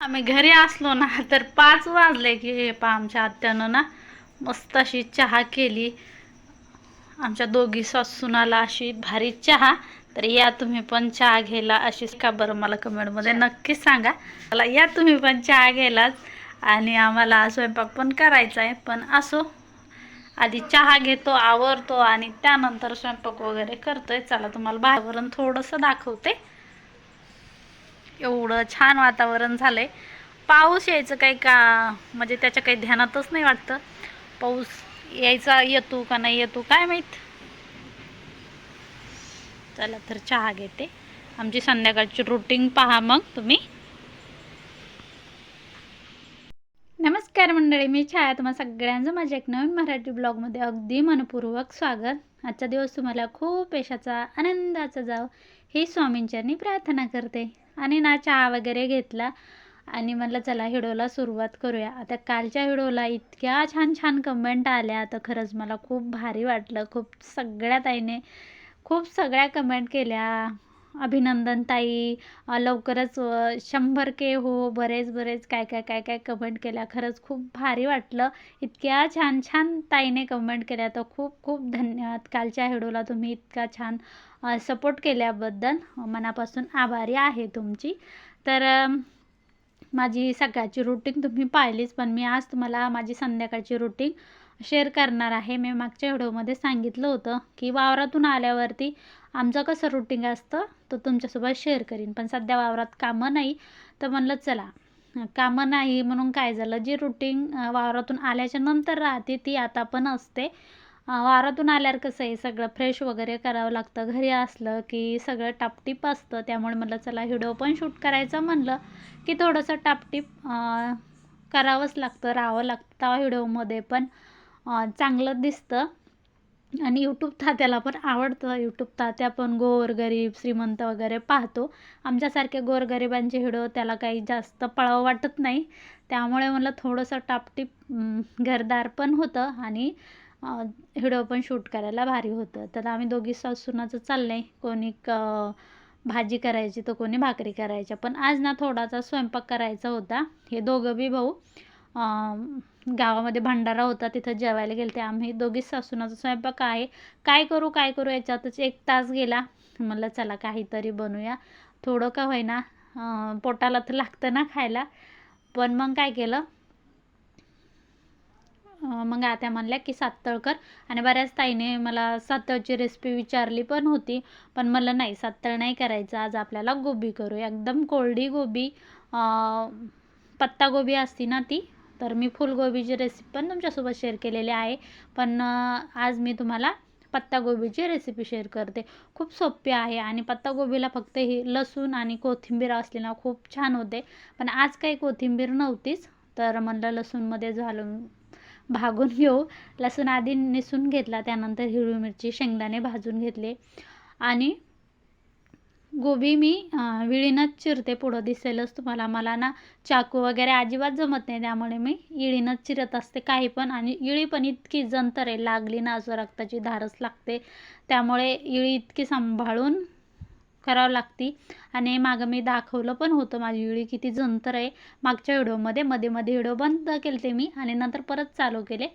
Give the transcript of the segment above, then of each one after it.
आम्ही घरी असलो ना तर 5 वाजले की हे पा आमच्या आत्यानं ना मस्त अशी चहा केली. आमच्या दोघी सासूनाला अशी भारी चहा. तर या तुम्ही पण चहा घ्यायला. अशीच का बरं मला कमेंटमध्ये नक्की सांगा. मला या तुम्ही पण चहा घ्यायलाच. आणि आम्हाला स्वयंपाक पण करायचा आहे, पण असो आधी चहा घेतो, आवरतो आणि त्यानंतर स्वयंपाक वगैरे करतोय. चला तुम्हाला वातावरण थोडंसं दाखवते. एवढं छान वातावरण झालंय. पाऊस यायचं काही का म्हणजे त्याच्या काही ध्यानातच नाही वाटतं. पाऊस यायचा येतो का नाही येतो काय माहीत. चला तर चहा घेते. आमची संध्याकाळची रुटीन पहा मग तुम्ही. नमस्कार मंडळी, मी छाया. तुम्हाला सगळ्यांचं माझ्या एक नवीन मराठी ब्लॉगमध्ये अगदी मनपूर्वक स्वागत. आजचा दिवस तुम्हाला खूप यशाचा आनंदाचा जावं ही स्वामींच्यांनी प्रार्थना करते. आणि ना चहा वगैरे घेतला आणि म्हटलं चला व्हिडिओला सुरुवात करूया. आता कालच्या व्हिडिओला इतक्या छान छान कमेंट आल्या, तर खरंच मला खूप भारी वाटलं. खूप सगळ्या ताईने खूप सगळ्या कमेंट केल्या. अभिनंदन ताई, लवकरच 100K हो, बरेच बरेच काय काय काय काय कमेंट केल्या. खरंच खूप भारी वाटलं. इतक्या छान छान ताईने कमेंट केल्या, तर खूप खूप धन्यवाद. कालच्या व्हिडिओला तुम्ही इतका छान सपोर्ट केल्याबद्दल मनापासून आभारी आहे तुमची. तर माझी सकाळची रुटीन तुम्ही पाहिलीच, पण मी आज तुम्हाला माझी संध्याकाळची रुटीन शेअर करणार आहे. मी मागच्या व्हिडिओमध्ये सांगितलं होतं की वावरातून आल्यावरती आमचं कसं रुटीन असतं तर तुमच्यासोबत शेअर करीन. पण सध्या वावरात कामं नाही, तर म्हणलं चला कामं नाही म्हणून काय झालं, जी रुटीन वावरातून आल्याच्या नंतर राहते ती आता पण असते. वावरातून आल्यावर कसं आहे, सगळं फ्रेश वगैरे करावं लागतं. घरी असलं की सगळं टापटीप असतं. त्यामुळे म्हटलं चला व्हिडिओ पण शूट करायचं म्हणलं की थोडंसं टापटीप करावंच लागतं, राहावं लागतं. तेव्हा व्हिडिओमध्ये पण चांगलं दिसतं. आणि यूट्यूब तात्याला पण आवडतं. यूट्यूब तात्या पण गोरगरीब श्रीमंत वगैरे पाहतो. आमच्यासारखे गोरगरिबांचे व्हिडिओ त्याला काही जास्त पळावं वाटत नाही. त्यामुळे मला थोडंसं टापटीप घरदार पण होतं आणि व्हिडिओ पण शूट करायला भारी होतं. तर आम्ही दोघी सासूनाचं चाललं आहे, कोणी भाजी करायची तर कोणी भाकरी करायच्या. पण आज ना थोडासा स्वयंपाक करायचा होता. हे दोघं बी भाऊ गावामध्ये भंडारा होता, तिथं जेवायला गेले. आम्ही दोघीच सासूनाचा स्वयंपाक आहे. काय करू काय करू याच्यातच 1 तास गेला. म्हटलं चला काहीतरी बनवूया, थोडं का होईना पोटाला तर लागतं ना खायला. पण मग काय केलं, मग आत्या म्हणल्या की सातळ कर. आणि बऱ्याच ताईने मला सातळची रेसिपी विचारली पण होती, पण मला नाही, सातळ नाही करायचं. आज आपल्याला गोबी करूया, एकदम कोरडी गोबी. पत्तागोबी असती ना ती. तर मी फुलगोबीची रेसिपी पण तुमच्यासोबत शेअर केलेली आहे, पण आज मी तुम्हाला पत्तागोबीची रेसिपी शेअर करते. खूप सोपी आहे आणि पत्तागोबीला फक्त ही लसूण आणि कोथिंबीर असली ना खूप छान होते. पण आज काही कोथिंबीर नव्हतीच, तर म्हणलं लसूणमध्ये घालून भागून घेऊ. लसूण आधी निसून घेतला, त्यानंतर हिरवी मिरची शेंगदाणे भाजून घेतले आणि गोबी मी विळीनंच चिरते. पुढं दिसेलच तुम्हाला. मला ना चाकू वगैरे अजिबात जमत नाही, त्यामुळे मी इळीनंच चिरत असते काही पण. आणि इळी पण इतकी जंतर आहे, लागली ना असं रक्ताची धारच लागते. त्यामुळे इळी इतकी सांभाळून करावं लागते. आणि मागं मी दाखवलं पण होतं माझी इळी किती जंतर आहे मागच्या व्हिडिओमध्ये. मध्ये मध्ये व्हिडिओ बंद केले मी आणि नंतर परत चालू केले.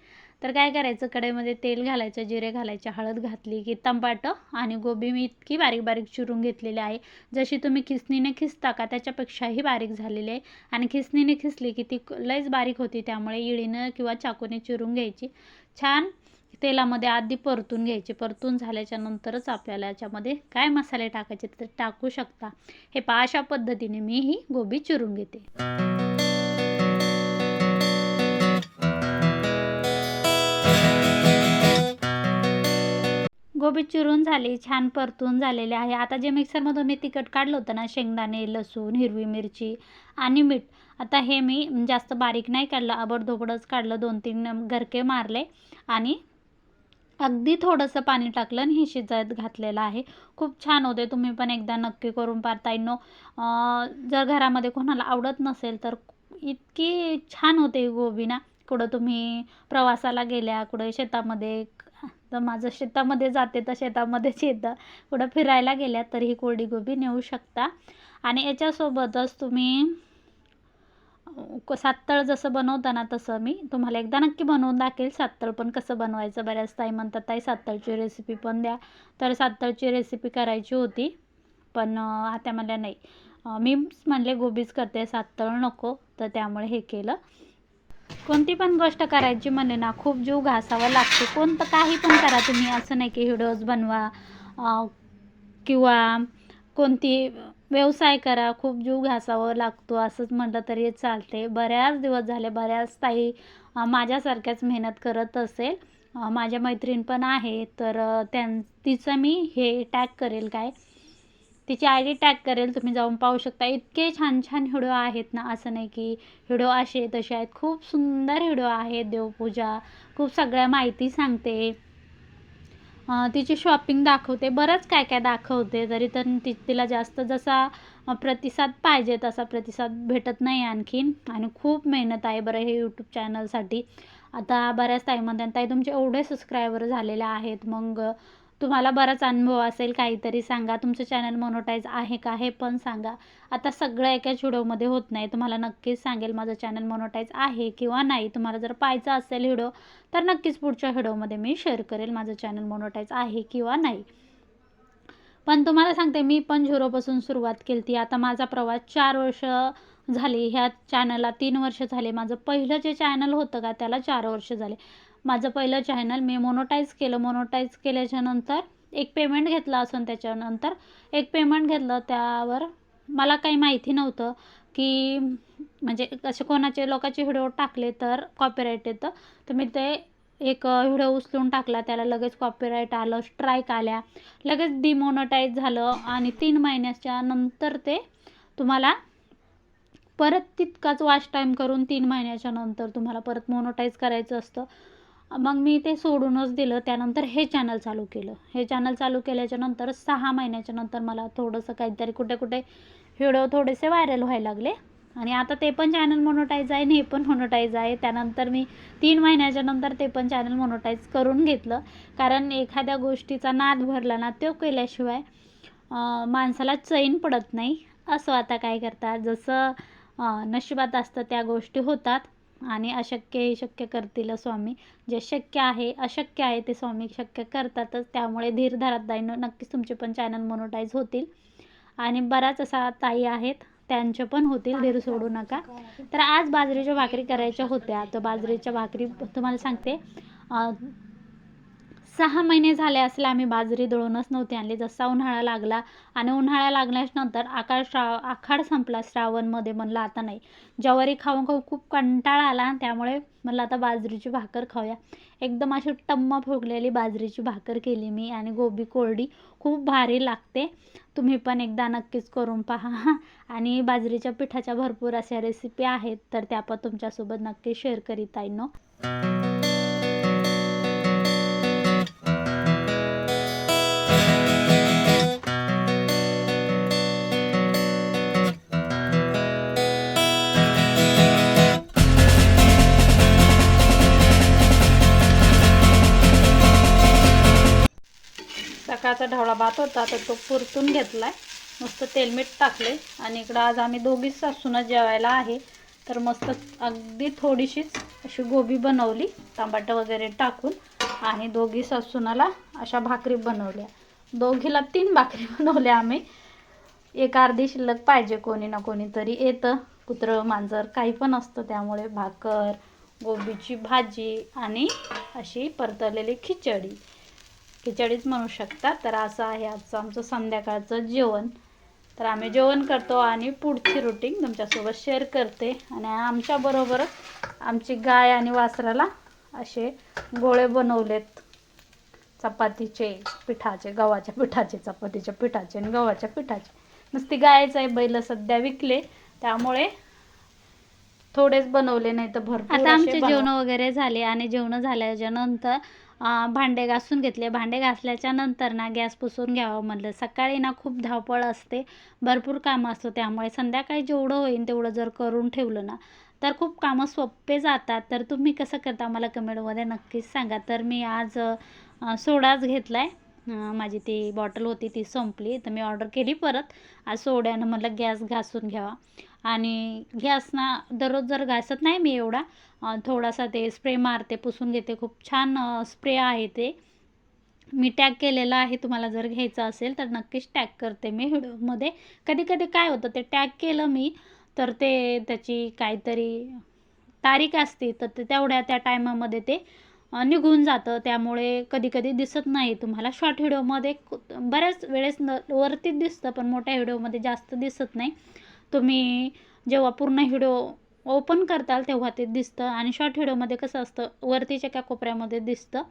तर काय करायचं, कढईमध्ये तेल घालायचं, जिरे घालायचे, हळद घातली की टमाटं आणि गोबी मी इतकी बारीक बारीक चिरून घेतलेली आहे. जशी तुम्ही खिसणीने खिसता का त्याच्यापेक्षाही बारीक झालेली आहे. आणि खिसणीने खिसली की ती लयच बारीक होती, त्यामुळे इळीनं किंवा चाकूने चिरून घ्यायची. छान तेलामध्ये आधी परतून घ्यायची. परतून झाल्याच्या नंतरच आपल्याला याच्यामध्ये काय मसाले टाकायचे ते टाकू शकता. हे पहा, अशा पद्धतीने मी ही गोबी चिरून घेते. गोबी चिरून झाली, छान परतून झालेले आहे. आता जे मिक्सरमधून मी तिखट काढलं होतं ना, शेंगदाणे, लसूण, हिरवी मिरची आणि मीठ, आता हे मी जास्त बारीक नाही काढलं, आबडधोबडच काढलं. 2-3 गरके मारले आणि अगदी थोडंसं पाणी टाकलं आणि हे शिजत घातलेलं आहे. खूप छान होते. तुम्ही पण एकदा नक्की करून पाहतायनो. जर घरामध्ये कोणाला आवडत नसेल तर इतकी छान होते गोबी ना. कुठं तुम्ही प्रवासाला गेल्या, कुठं शेतामध्ये, तर माझं शेतामध्ये जाते तर शेतामध्येच येतं. कुठं फिरायला गेल्या तर ही कोरडी गोबी नेऊ शकता. आणि याच्यासोबतच तुम्ही सातळ जसं बनवताना तसं मी तुम्हाला एकदा नक्की बनवून दाखवेल. सातळ पण कसं बनवायचं. बऱ्याच ताई म्हणतात ताई सातळची रेसिपी पण द्या. तर सातळची रेसिपी करायची होती, पण आता मला नाही, मीच म्हणले गोबीच करते, सातळ नको, तर त्यामुळे हे केलं. कोणती पण गोष्ट करायची म्हणले ना खूप जीव घासावा लागतो. कोणतं काही पण करा तुम्ही, असं नाही की व्हिडिओज बनवा किंवा कोणती व्यवसाय करा, खूप जीव घासावा लागतो असंच म्हटलं तरी चालते. बऱ्याच दिवस झाले बऱ्याच ताई माझ्यासारख्याच मेहनत करत असेल. माझ्या मैत्रीण पण आहे, तर तिचं मी हे टॅग करेल, काय तिची आय डी टॅग करेल, तुम्ही जाऊन पाहू शकता. इतके छान छान व्हिडिओ आहेत ना, असं नाही की व्हिडिओ असे तसे आहेत, खूप सुंदर व्हिडिओ आहेत. देवपूजा, खूप सगळ्या माहिती सांगते, तिची शॉपिंग दाखवते, बरंच काय काय दाखवते. तरी तर तिला जास्त जसा प्रतिसाद पाहिजे तसा प्रतिसाद भेटत नाही आणखीन. आणि खूप मेहनत आहे बरं हे यूट्यूब चॅनलसाठी. आता बऱ्याच ताई म्हणतात ताई तुमचे एवढे सबस्क्रायबर झालेले आहेत, मग तुम्हाला बराच अनुभव असेल, काहीतरी सांगा, तुमचं चॅनल मोनोटाईज आहे का हे पण सांगा. आता सगळं एकाच व्हिडिओमध्ये होत नाही. तुम्हाला नक्कीच सांगेल माझं चॅनल मोनोटाईज आहे किंवा नाही. तुम्हाला जर पाहायचं असेल व्हिडिओ तर नक्कीच पुढच्या व्हिडिओमध्ये मी शेअर करेल माझं चॅनल मोनोटाईज आहे किंवा नाही. पण तुम्हाला सांगते, मी पण झिरोपासून सुरुवात केली ती. आता माझा प्रवास 4 वर्ष झाली, ह्या चॅनलला 3 वर्ष झाले. माझं पहिलं जे चॅनल होतं का त्याला 4 वर्ष झाले. माझं पहिलं चॅनल मी मोनोटाईज केलं. मोनोटाईज केल्याच्यानंतर एक पेमेंट घेतलं असून त्याच्यानंतर एक पेमेंट घेतलं, त्यावर मला काही माहिती नव्हतं की म्हणजे असे कोणाचे लोकांचे व्हिडिओ टाकले तर कॉपीराईट येतं. तर मी ते एक व्हिडिओ उचलून टाकला, त्याला लगेच कॉपीराईट आलं, स्ट्राईक आल्या, लगेच डिमोनोटाईज झालं. आणि 3 महिन्याच्या नंतर ते तुम्हाला परत तितकाच वॉच टाईम करून 3 महिन्याच्या नंतर तुम्हाला परत मोनोटाईज करायचं असतं. मग मी ते सोडूनच दिलं. त्यानंतर हे चॅनल चालू केलं. हे चॅनल चालू केल्याच्यानंतर 6 महिन्याच्या नंतर मला थोडंसं काहीतरी कुठे कुठे व्हिडिओ थोडेसे व्हायरल व्हायला लागले. आणि आता ते पण चॅनल मोनोटाईज आहे आणि हे पण मोनोटाईज आहे. त्यानंतर मी 3 महिन्याच्या नंतर ते पण चॅनल मोनोटाईज करून घेतलं. कारण एखाद्या गोष्टीचा नाद भरला ना, तो केल्याशिवाय माणसाला चैन पडत नाही. असं आता काय करतात, जसं नशिबात असतं त्या गोष्टी होतात. आणि अशक्य हे शक्य करतील स्वामी. जे शक्य आहे अशक्य आहे ते स्वामी शक्य करतातच. त्यामुळे धीर धरत जाईन, नक्कीच तुमचे पण चॅनल मोनोटाईज होतील. आणि बराच असा ताई आहेत त्यांचे पण होतील, धीर सोडू नका. तर आज बाजरीच्या भाकरी करायच्या होत्या. तर बाजरीच्या भाकरी तुम्हाला सांगते, 6 महिने झाले असले आम्ही बाजरी दळूनच नव्हती आणली. जसा उन्हाळा लागला आणि उन्हाळा लागल्यानंतर आखाड संपला श्रावणमध्ये, म्हणलं आता नाही, ज्वारी खाऊन खाऊन खूप कंटाळा आला. त्यामुळे म्हणलं आता बाजरीची भाकर खाऊया. एकदम अशी टम्म फुगलेली बाजरीची भाकर केली मी, आणि गोबी कोरडी, खूप भारी लागते. तुम्ही पण एकदा नक्कीच करून पहा. आणि बाजरीच्या पिठाच्या भरपूर अशा रेसिपी आहेत, तर त्या पण तुमच्यासोबत नक्की शेअर करीत आहे ना. सकाळचा ढवळा भात होता, तर तो पुरतून घेतलाय, मस्त तेलमीठ टाकले. आणि इकडं आज आम्ही दोघीच सासूनं जेवायला आहे. तर मस्त अगदी थोडीशीच अशी गोबी बनवली टमाटर वगैरे टाकून, आणि दोघी सासूनाला अशा भाकरी बनवल्या. दोघीला 3 भाकरी बनवल्या आम्ही. एक अर्धी शिल्लक पाहिजे, कोणी ना कोणीतरी येतं, कुत्रं मांजर काही पण असतं. त्यामुळे भाकर, गोबीची भाजी आणि अशी परतलेली खिचडीच म्हणू शकता. तर असं आहे आजचं आमचं संध्याकाळचं जेवण. तर आम्ही जेवण करतो आणि पुढची रुटीन तुमच्यासोबत शेअर करते. आणि आमच्याबरोबरच आमची गाय आणि वासराला असे गोळे बनवलेत चपातीचे पिठाचे, गव्हाच्या पिठाचे, चपातीच्या पिठाचे आणि गव्हाच्या पिठाचे. नुसती गायच आहे, बैल सध्या विकले, त्यामुळे थोडेच बनवले, नाही तर भरपूर. आता आमचे जेवण वगैरे झाले. आणि जेवण झाल्याच्या नंतर भांडे घासून घेतले. भांडे घासल्याच्या नंतर ना गॅस पुसून घ्यावं म्हणलं. सकाळी ना खूप धावपळ असते, भरपूर कामं असतं. त्यामुळे संध्याकाळी जेवढं होईल तेवढं जर करून ठेवलं ना तर खूप कामं सोपे जातात. तर तुम्ही कसं करता मला कमेंटमध्ये नक्कीच सांगा. तर मी आज सोडाच घेतला आहे. माझी ती बॉटल होती ती संपली, तर मी ऑर्डर केली परत. आज सोड्यानं म्हटलं गॅस घासून घ्यावा. आणि गॅस ना दररोज जर घासत नाही मी एवढा, थोडासा ते स्प्रे मारते, पुसून घेते. खूप छान स्प्रे आहे ते. मी टॅग केलेला आहे, तुम्हाला जर घ्यायचं असेल तर नक्कीच टॅग करते मी व्हिडिओमध्ये. कधी कधी काय होतं, ते टॅग केलं मी तर ते त्याची काहीतरी तारीख असते, तर ते त्या टायमामध्ये ते निघून जातं. त्यामुळे कधी कधी दिसत नाही तुम्हाला. शॉर्ट व्हिडिओमध्ये बऱ्याच वेळेस वरतीच दिसतं, पण मोठ्या व्हिडिओमध्ये जास्त दिसत नाही. तुम्ही जेव्हा पूर्ण व्हिडिओ ओपन करताल तेव्हा ते दिसतं, आणि शॉर्ट व्हिडिओमध्ये कसं असतं, वरतीच्या एका कोपऱ्यामध्ये दिसतं.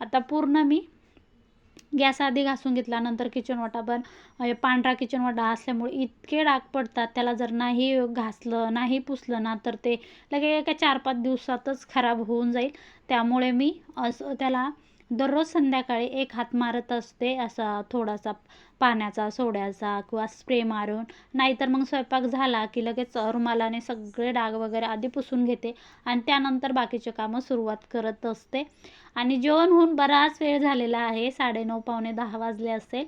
आता पूर्ण मी गॅस आधी घासून घेतला. नंतर किचन वाटा पण पांढरा किचन वाटा असल्यामुळे इतके डाग पडतात, त्याला जर नाही घासलं, नाही पुसलं ना, तर ते लगे एका 4-5 दिवसातच खराब होऊन जाईल. त्यामुळे मी असं त्याला दररोज संध्याकाळी एक हात मारत असते, असा थोडासा पाण्याचा, सोड्याचा किंवा स्प्रे मारून. नाहीतर मग स्वयंपाक झाला की लगेच रुमालाने सगळे डाग वगैरे आधी पुसून घेते, आणि त्यानंतर बाकीचे कामं सुरुवात करत असते. आणि जेवण होऊन बराच वेळ झालेला आहे, 9:30 पावणे 10 वाजले असेल,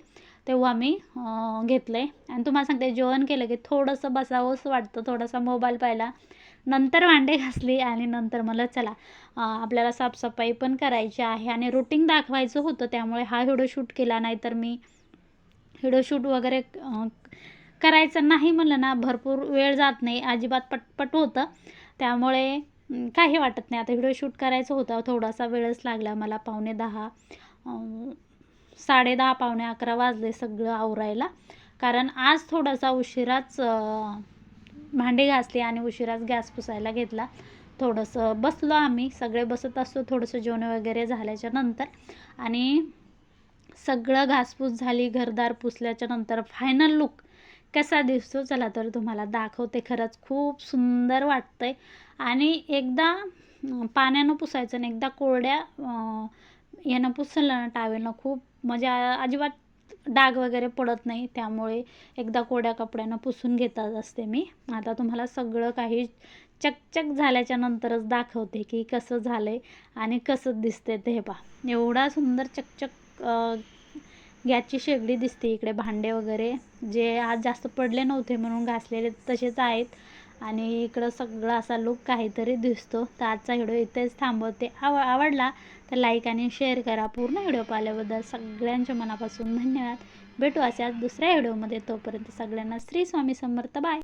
तेव्हा मी घेतलं आहे. आणि तुम्हाला सांगते, जेवण केलं की थोडंसं बसावंच वाटतं, थोडासा मोबाईल पाहिला, नंतर भांडे घासली, आणि नंतर मला चला आपल्याला साफसफाई पण करायची आहे आणि रुटीन दाखवायचं होतं. त्यामुळे हा व्हिडिओ शूट केला. नाहीतर मी व्हिडिओ शूट वगैरे करायचं नाही म्हणलं ना, भरपूर वेळ जात नाही, अजिबात पटपट होतं. त्यामुळे काही वाटत नाही. आता व्हिडिओ शूट करायचं होतं, थोडासा वेळच लागला मला. 9:45 10:30 पावणे 11 वाजले सगळं आवरायला. कारण आज थोडासा उशिराच भांडी घासली आणि उशिराच गॅस पुसायला घेतला. थोडंसं बसलो आम्ही, सगळे बसत असतो थोडंसं जेवण वगैरे झाल्याच्या नंतर. आणि सगळं घासपूस झाली, घरदार पुसल्याच्या नंतर फायनल लुक कसा दिसतो चला तर तुम्हाला दाखवते. खरंच खूप सुंदर वाटतंय. आणि एकदा पाण्यानं पुसायचं आणि एकदा कोरड्या यानं पुसलं ना, टावेलनं, खूप म्हणजे अजिबात डाग वगैरे पडत नाही. त्यामुळे एकदा कोरड्या कपड्यानं पुसून घेतात असते मी. आता तुम्हाला सगळं काही चकचक झाल्याच्या नंतरच दाखवते की कसं झालंय आणि कसं दिसते ते. पहा, एवढा सुंदर चकचक गॅसची शेगडी दिसते. इकडे भांडे वगैरे जे आज जास्त पडले नव्हते म्हणून घासलेले तसेच आहेत. आणि इकडं सगळं असा लुक काहीतरी दिसतो. तर आजचा व्हिडिओ इथेच थांबवते. आवडला तर लाईक आणि शेअर करा. पूर्ण व्हिडिओ पाहिल्याबद्दल सगळ्यांच्या मनापासून धन्यवाद. भेटू अशाच दुसऱ्या व्हिडिओमध्ये. तोपर्यंत सगळ्यांना श्री स्वामी समर्थ. बाय.